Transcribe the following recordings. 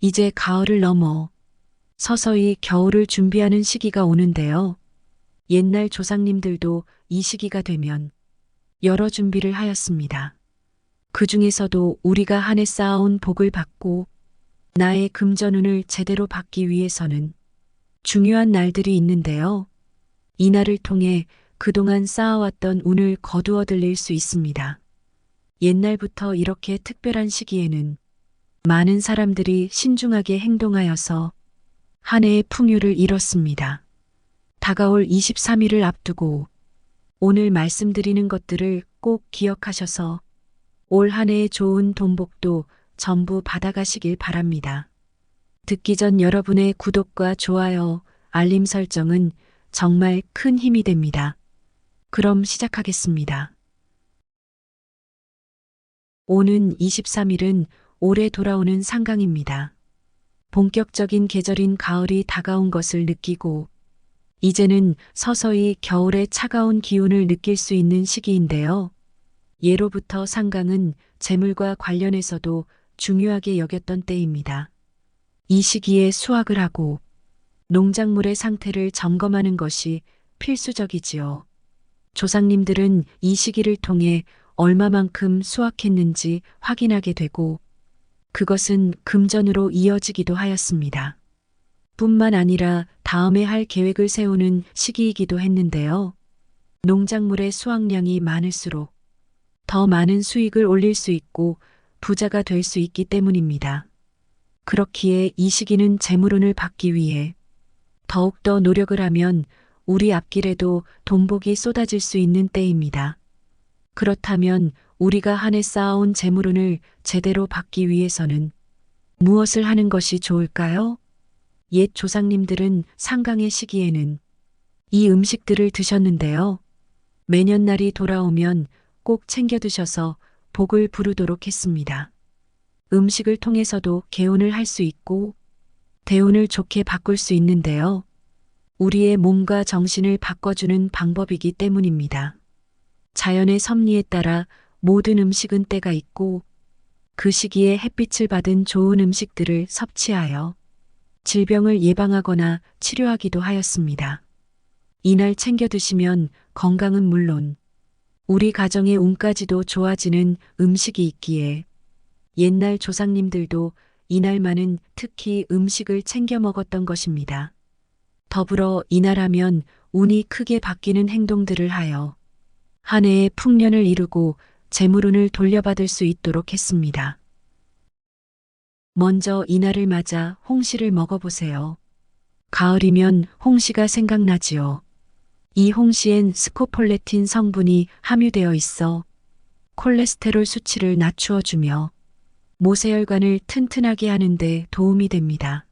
이제 가을을 넘어 서서히 겨울을 준비하는 시기가 오는데요. 옛날 조상님들도 이 시기가 되면 여러 준비를 하였습니다. 그 중에서도 우리가 한 해 쌓아온 복을 받고 나의 금전운을 제대로 받기 위해서는 중요한 날들이 있는데요. 이 날을 통해 그동안 쌓아왔던 운을 거두어 들릴 수 있습니다. 옛날부터 이렇게 특별한 시기에는 많은 사람들이 신중하게 행동하여서 한 해의 풍요를 이뤘습니다. 다가올 23일을 앞두고 오늘 말씀드리는 것들을 꼭 기억하셔서 올 한 해의 좋은 돈복도 전부 받아가시길 바랍니다. 듣기 전 여러분의 구독과 좋아요, 알림 설정은 정말 큰 힘이 됩니다. 그럼 시작하겠습니다. 오는 23일은 올해 돌아오는 상강입니다. 본격적인 계절인 가을이 다가온 것을 느끼고 이제는 서서히 겨울의 차가운 기운을 느낄 수 있는 시기인데요. 예로부터 상강은 재물과 관련해서도 중요하게 여겼던 때입니다. 이 시기에 수확을 하고 농작물의 상태를 점검하는 것이 필수적이지요. 조상님들은 이 시기를 통해 얼마만큼 수확했는지 확인하게 되고 그것은 금전으로 이어지기도 하였습니다. 뿐만 아니라 다음에 할 계획을 세우는 시기이기도 했는데요. 농작물의 수확량이 많을수록 더 많은 수익을 올릴 수 있고 부자가 될 수 있기 때문입니다. 그렇기에 이 시기는 재물운을 받기 위해 더욱더 노력을 하면 우리 앞길에도 돈복이 쏟아질 수 있는 때입니다. 그렇다면 우리가 한 해 쌓아온 재물운을 제대로 받기 위해서는 무엇을 하는 것이 좋을까요? 옛 조상님들은 상강의 시기에는 이 음식들을 드셨는데요. 매년 날이 돌아오면 꼭 챙겨 드셔서 복을 부르도록 했습니다. 음식을 통해서도 개운을 할 수 있고 대운을 좋게 바꿀 수 있는데요. 우리의 몸과 정신을 바꿔주는 방법이기 때문입니다. 자연의 섭리에 따라 모든 음식은 때가 있고 그 시기에 햇빛을 받은 좋은 음식들을 섭취하여 질병을 예방하거나 치료하기도 하였습니다. 이날 챙겨 드시면 건강은 물론 우리 가정의 운까지도 좋아지는 음식이 있기에 옛날 조상님들도 이날만은 특히 음식을 챙겨 먹었던 것입니다. 더불어 이날 하면 운이 크게 바뀌는 행동들을 하여 한 해의 풍년을 이루고 재물운을 돌려받을 수 있도록 했습니다. 먼저 이날을 맞아 홍시를 먹어보세요. 가을이면 홍시가 생각나지요. 이 홍시엔 스코폴레틴 성분이 함유되어 있어 콜레스테롤 수치를 낮추어주며 모세혈관을 튼튼하게 하는 데 도움이 됩니다.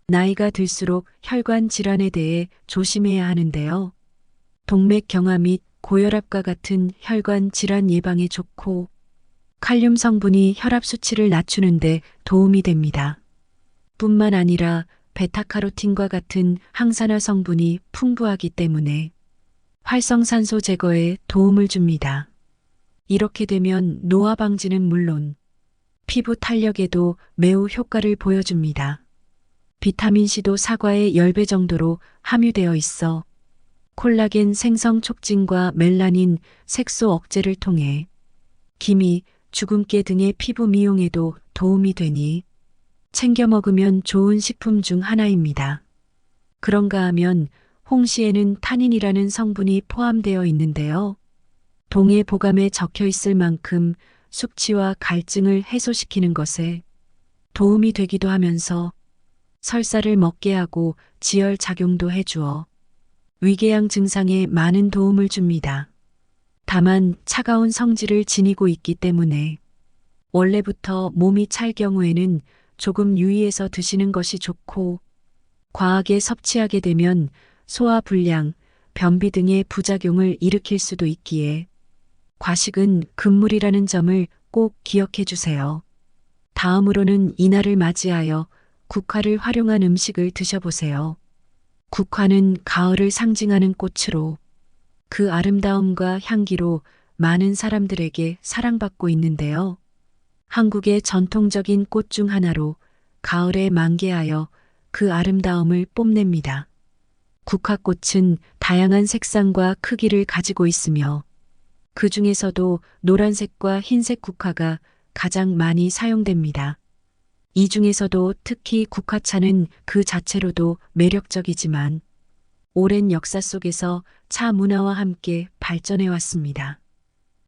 나이가 들수록 혈관 질환에 대해 조심해야 하는데요. 동맥경화 및 고혈압과 같은 혈관 질환 예방에 좋고 칼륨 성분이 혈압 수치를 낮추는 데 도움이 됩니다. 뿐만 아니라 베타카로틴과 같은 항산화 성분이 풍부하기 때문에 활성산소 제거에 도움을 줍니다. 이렇게 되면 노화 방지는 물론 피부 탄력에도 매우 효과를 보여줍니다. 비타민C도 사과의 10배 정도로 함유되어 있어 콜라겐 생성 촉진과 멜라닌 색소 억제를 통해 기미, 주근깨 등의 피부 미용에도 도움이 되니 챙겨 먹으면 좋은 식품 중 하나입니다. 그런가 하면 홍시에는 타닌이라는 성분이 포함되어 있는데요. 동해보감에 적혀 있을 만큼 숙취와 갈증을 해소시키는 것에 도움이 되기도 하면서 설사를 먹게 하고 지혈 작용도 해주어 위궤양 증상에 많은 도움을 줍니다. 다만 차가운 성질을 지니고 있기 때문에 원래부터 몸이 찰 경우에는 조금 유의해서 드시는 것이 좋고 과하게 섭취하게 되면 소화불량, 변비 등의 부작용을 일으킬 수도 있기에 과식은 금물이라는 점을 꼭 기억해 주세요. 다음으로는 이날을 맞이하여 국화를 활용한 음식을 드셔보세요. 국화는 가을을 상징하는 꽃으로 그 아름다움과 향기로 많은 사람들에게 사랑받고 있는데요. 한국의 전통적인 꽃 중 하나로 가을에 만개하여 그 아름다움을 뽐냅니다. 국화꽃은 다양한 색상과 크기를 가지고 있으며 그 중에서도 노란색과 흰색 국화가 가장 많이 사용됩니다. 이 중에서도 특히 국화차는 그 자체로도 매력적이지만 오랜 역사 속에서 차 문화와 함께 발전해 왔습니다.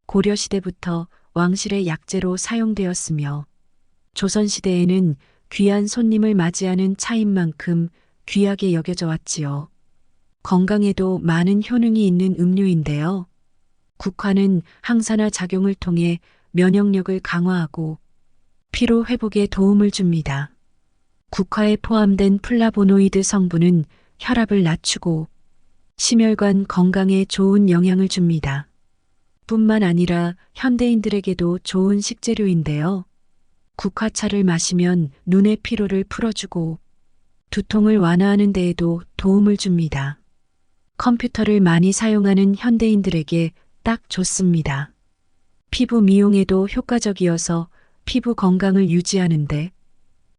고려시대부터 왕실의 약재로 사용되었으며 조선시대에는 귀한 손님을 맞이하는 차인 만큼 귀하게 여겨져 왔지요. 건강에도 많은 효능이 있는 음료인데요. 국화는 항산화 작용을 통해 면역력을 강화하고 피로 회복에 도움을 줍니다. 국화에 포함된 플라보노이드 성분은 혈압을 낮추고 심혈관 건강에 좋은 영향을 줍니다. 뿐만 아니라 현대인들에게도 좋은 식재료인데요. 국화차를 마시면 눈의 피로를 풀어주고 두통을 완화하는 데에도 도움을 줍니다. 컴퓨터를 많이 사용하는 현대인들에게 딱 좋습니다. 피부 미용에도 효과적이어서 피부 건강을 유지하는데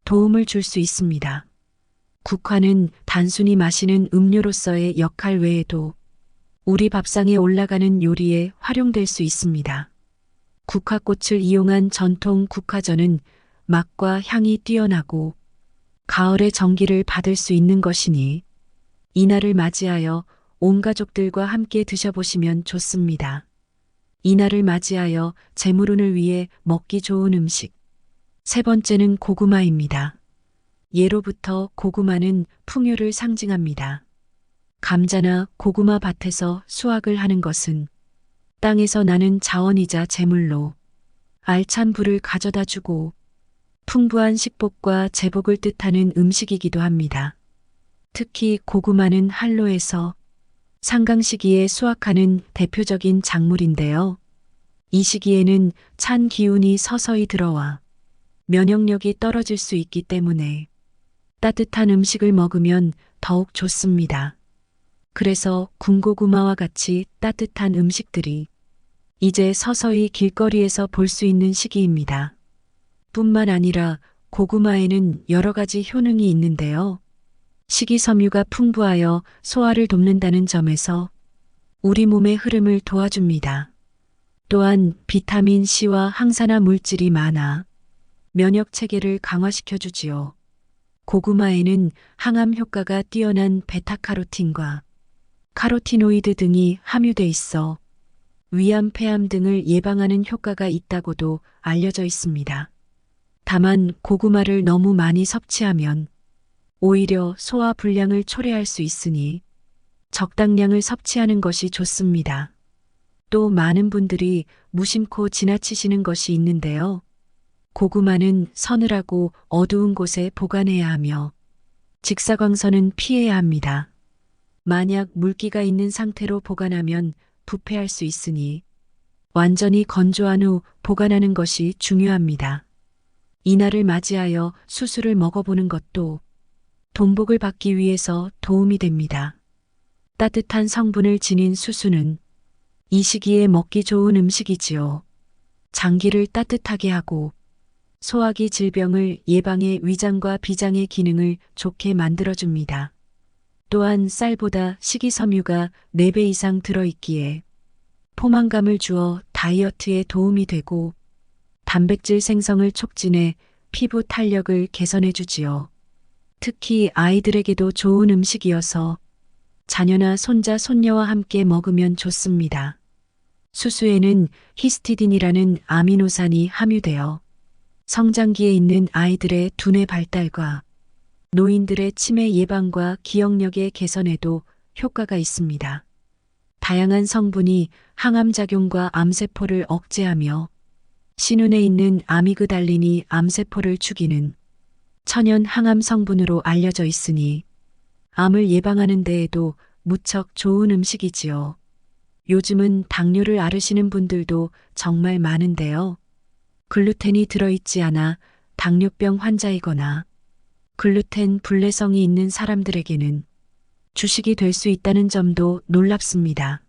도움을 줄 수 있습니다. 국화는 단순히 마시는 음료로서의 역할 외에도 우리 밥상에 올라가는 요리에 활용될 수 있습니다. 국화꽃을 이용한 전통 국화전은 맛과 향이 뛰어나고 가을의 정기를 받을 수 있는 것이니 이날을 맞이하여 온 가족들과 함께 드셔보시면 좋습니다. 이날을 맞이하여 재물운을 위해 먹기 좋은 음식. 세 번째는 고구마입니다. 예로부터 고구마는 풍요를 상징합니다. 감자나 고구마 밭에서 수확을 하는 것은 땅에서 나는 자원이자 재물로 알찬 부를 가져다 주고 풍부한 식복과 제복을 뜻하는 음식이기도 합니다. 특히 고구마는 한로에서 상강 시기에 수확하는 대표적인 작물인데요. 이 시기에는 찬 기운이 서서히 들어와 면역력이 떨어질 수 있기 때문에 따뜻한 음식을 먹으면 더욱 좋습니다. 그래서 군고구마와 같이 따뜻한 음식들이 이제 서서히 길거리에서 볼 수 있는 시기입니다. 뿐만 아니라 고구마에는 여러 가지 효능이 있는데요. 식이섬유가 풍부하여 소화를 돕는다는 점에서 우리 몸의 흐름을 도와줍니다. 또한 비타민 C와 항산화 물질이 많아 면역 체계를 강화시켜 주지요. 고구마에는 항암 효과가 뛰어난 베타카로틴과 카로티노이드 등이 함유돼 있어 위암, 폐암 등을 예방하는 효과가 있다고도 알려져 있습니다. 다만 고구마를 너무 많이 섭취하면 오히려 소화 불량을 초래할 수 있으니 적당량을 섭취하는 것이 좋습니다. 또 많은 분들이 무심코 지나치시는 것이 있는데요. 고구마는 서늘하고 어두운 곳에 보관해야 하며 직사광선은 피해야 합니다. 만약 물기가 있는 상태로 보관하면 부패할 수 있으니 완전히 건조한 후 보관하는 것이 중요합니다. 이날을 맞이하여 수수를 먹어보는 것도 돈복을 받기 위해서 도움이 됩니다. 따뜻한 성분을 지닌 수수는 이 시기에 먹기 좋은 음식이지요. 장기를 따뜻하게 하고 소화기 질병을 예방해 위장과 비장의 기능을 좋게 만들어줍니다. 또한 쌀보다 식이섬유가 4배 이상 들어있기에 포만감을 주어 다이어트에 도움이 되고 단백질 생성을 촉진해 피부 탄력을 개선해 주지요. 특히 아이들에게도 좋은 음식이어서 자녀나 손자, 손녀와 함께 먹으면 좋습니다. 수수에는 히스티딘이라는 아미노산이 함유되어 성장기에 있는 아이들의 두뇌 발달과 노인들의 치매 예방과 기억력의 개선에도 효과가 있습니다. 다양한 성분이 항암작용과 암세포를 억제하며 신운에 있는 아미그달린이 암세포를 죽이는 천연 항암 성분으로 알려져 있으니 암을 예방하는 데에도 무척 좋은 음식이지요. 요즘은 당뇨를 앓으시는 분들도 정말 많은데요. 글루텐이 들어있지 않아 당뇨병 환자이거나 글루텐 불내성이 있는 사람들에게는 주식이 될 수 있다는 점도 놀랍습니다.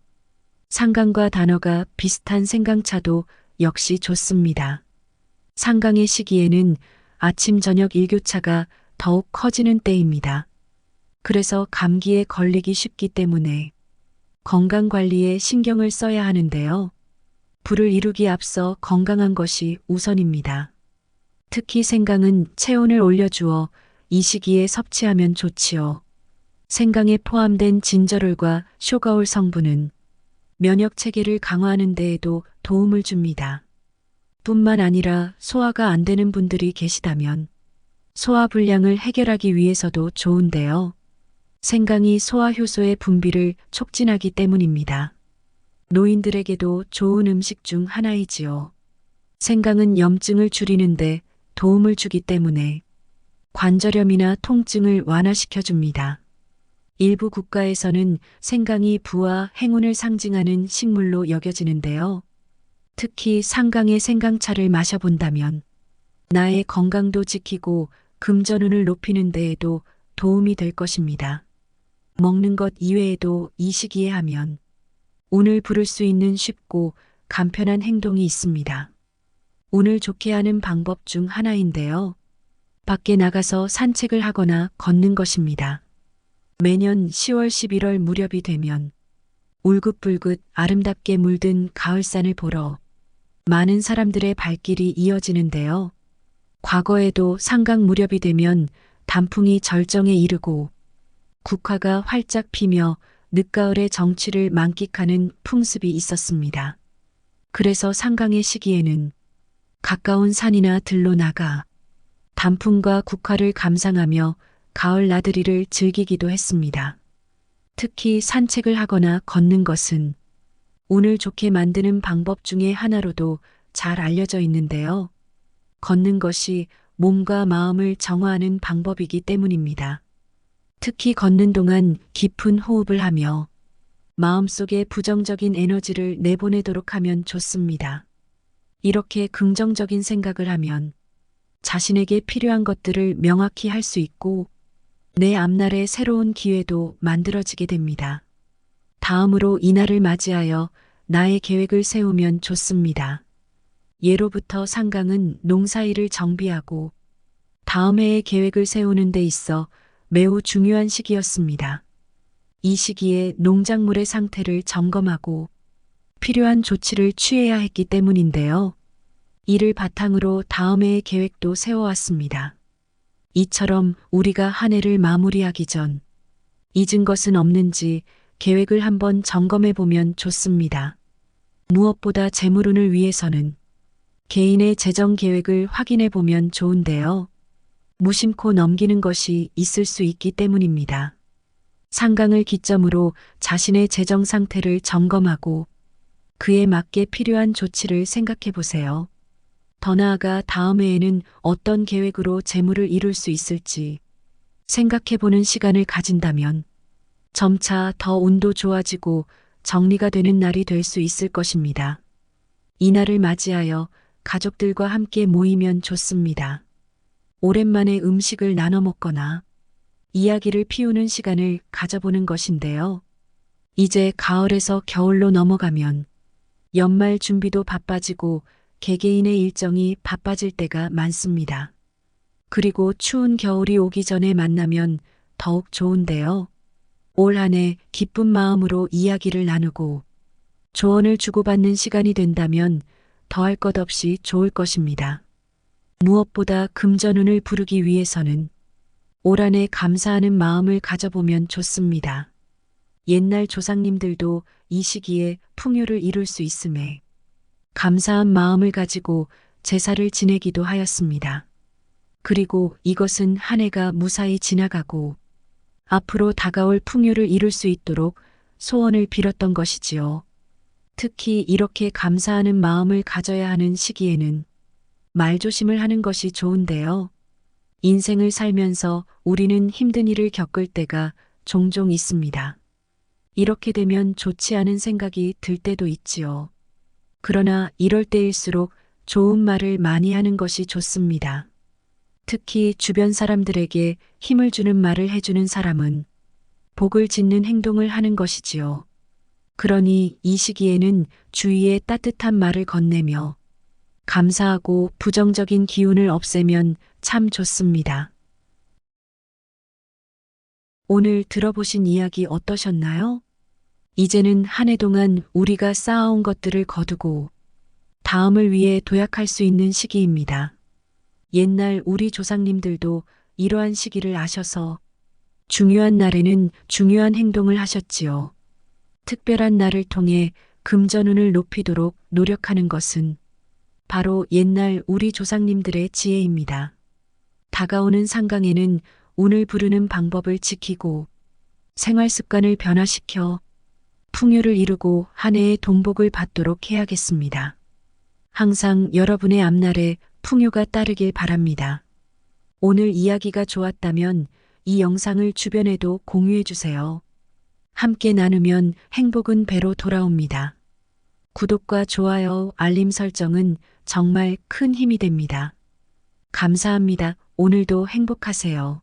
상강과 단어가 비슷한 생강차도 역시 좋습니다. 상강의 시기에는 아침 저녁 일교차가 더욱 커지는 때입니다. 그래서 감기에 걸리기 쉽기 때문에 건강관리에 신경을 써야 하는데요. 불을 이루기 앞서 건강한 것이 우선입니다. 특히 생강은 체온을 올려주어 이 시기에 섭취하면 좋지요. 생강에 포함된 진저롤과 쇼가올 성분은 면역 체계를 강화하는 데에도 도움을 줍니다. 뿐만 아니라 소화가 안 되는 분들이 계시다면 소화 불량을 해결하기 위해서도 좋은데요. 생강이 소화 효소의 분비를 촉진하기 때문입니다. 노인들에게도 좋은 음식 중 하나이지요. 생강은 염증을 줄이는데 도움을 주기 때문에 관절염이나 통증을 완화시켜 줍니다. 일부 국가에서는 생강이 부와 행운을 상징하는 식물로 여겨지는데요. 특히 상강의 생강차를 마셔본다면 나의 건강도 지키고 금전운을 높이는 데에도 도움이 될 것입니다. 먹는 것 이외에도 이 시기에 하면 운을 부를 수 있는 쉽고 간편한 행동이 있습니다. 운을 좋게 하는 방법 중 하나인데요. 밖에 나가서 산책을 하거나 걷는 것입니다. 매년 10월 11월 무렵이 되면 울긋불긋 아름답게 물든 가을산을 보러 많은 사람들의 발길이 이어지는데요. 과거에도 상강 무렵이 되면 단풍이 절정에 이르고 국화가 활짝 피며 늦가을의 정취를 만끽하는 풍습이 있었습니다. 그래서 상강의 시기에는 가까운 산이나 들로 나가 단풍과 국화를 감상하며 가을 나들이를 즐기기도 했습니다. 특히 산책을 하거나 걷는 것은 운을 좋게 만드는 방법 중에 하나로도 잘 알려져 있는데요. 걷는 것이 몸과 마음을 정화하는 방법이기 때문입니다. 특히 걷는 동안 깊은 호흡을 하며 마음속에 부정적인 에너지를 내보내도록 하면 좋습니다. 이렇게 긍정적인 생각을 하면 자신에게 필요한 것들을 명확히 할 수 있고 내 앞날에 새로운 기회도 만들어지게 됩니다. 다음으로 이날을 맞이하여 나의 계획을 세우면 좋습니다. 예로부터 상강은 농사일을 정비하고 다음 해의 계획을 세우는 데 있어 매우 중요한 시기였습니다. 이 시기에 농작물의 상태를 점검하고 필요한 조치를 취해야 했기 때문인데요. 이를 바탕으로 다음 해의 계획도 세워왔습니다. 이처럼 우리가 한 해를 마무리하기 전 잊은 것은 없는지 계획을 한번 점검해 보면 좋습니다. 무엇보다 재물운을 위해서는 개인의 재정 계획을 확인해 보면 좋은데요. 무심코 넘기는 것이 있을 수 있기 때문입니다. 상강을 기점으로 자신의 재정 상태를 점검하고 그에 맞게 필요한 조치를 생각해 보세요. 더 나아가 다음 해에는 어떤 계획으로 재물을 이룰 수 있을지 생각해 보는 시간을 가진다면 점차 더 운도 좋아지고 정리가 되는 날이 될 수 있을 것입니다. 이날을 맞이하여 가족들과 함께 모이면 좋습니다. 오랜만에 음식을 나눠 먹거나 이야기를 피우는 시간을 가져보는 것인데요. 이제 가을에서 겨울로 넘어가면 연말 준비도 바빠지고 개개인의 일정이 바빠질 때가 많습니다. 그리고 추운 겨울이 오기 전에 만나면 더욱 좋은데요. 올 한 해 기쁜 마음으로 이야기를 나누고 조언을 주고받는 시간이 된다면 더할 것 없이 좋을 것입니다. 무엇보다 금전운을 부르기 위해서는 올 한 해 감사하는 마음을 가져보면 좋습니다. 옛날 조상님들도 이 시기에 풍요를 이룰 수 있음에 감사한 마음을 가지고 제사를 지내기도 하였습니다. 그리고 이것은 한 해가 무사히 지나가고 앞으로 다가올 풍요를 이룰 수 있도록 소원을 빌었던 것이지요. 특히 이렇게 감사하는 마음을 가져야 하는 시기에는 말조심을 하는 것이 좋은데요. 인생을 살면서 우리는 힘든 일을 겪을 때가 종종 있습니다. 이렇게 되면 좋지 않은 생각이 들 때도 있지요. 그러나 이럴 때일수록 좋은 말을 많이 하는 것이 좋습니다. 특히 주변 사람들에게 힘을 주는 말을 해주는 사람은 복을 짓는 행동을 하는 것이지요. 그러니 이 시기에는 주위에 따뜻한 말을 건네며 감사하고 부정적인 기운을 없애면 참 좋습니다. 오늘 들어보신 이야기 어떠셨나요? 이제는 한 해 동안 우리가 쌓아온 것들을 거두고 다음을 위해 도약할 수 있는 시기입니다. 옛날 우리 조상님들도 이러한 시기를 아셔서 중요한 날에는 중요한 행동을 하셨지요. 특별한 날을 통해 금전운을 높이도록 노력하는 것은 바로 옛날 우리 조상님들의 지혜입니다. 다가오는 상강에는 운을 부르는 방법을 지키고 생활 습관을 변화시켜 풍요를 이루고 한 해의 동복을 받도록 해야겠습니다. 항상 여러분의 앞날에 풍요가 따르길 바랍니다. 오늘 이야기가 좋았다면 이 영상을 주변에도 공유해 주세요. 함께 나누면 행복은 배로 돌아옵니다. 구독과 좋아요, 알림 설정은 정말 큰 힘이 됩니다. 감사합니다. 오늘도 행복하세요.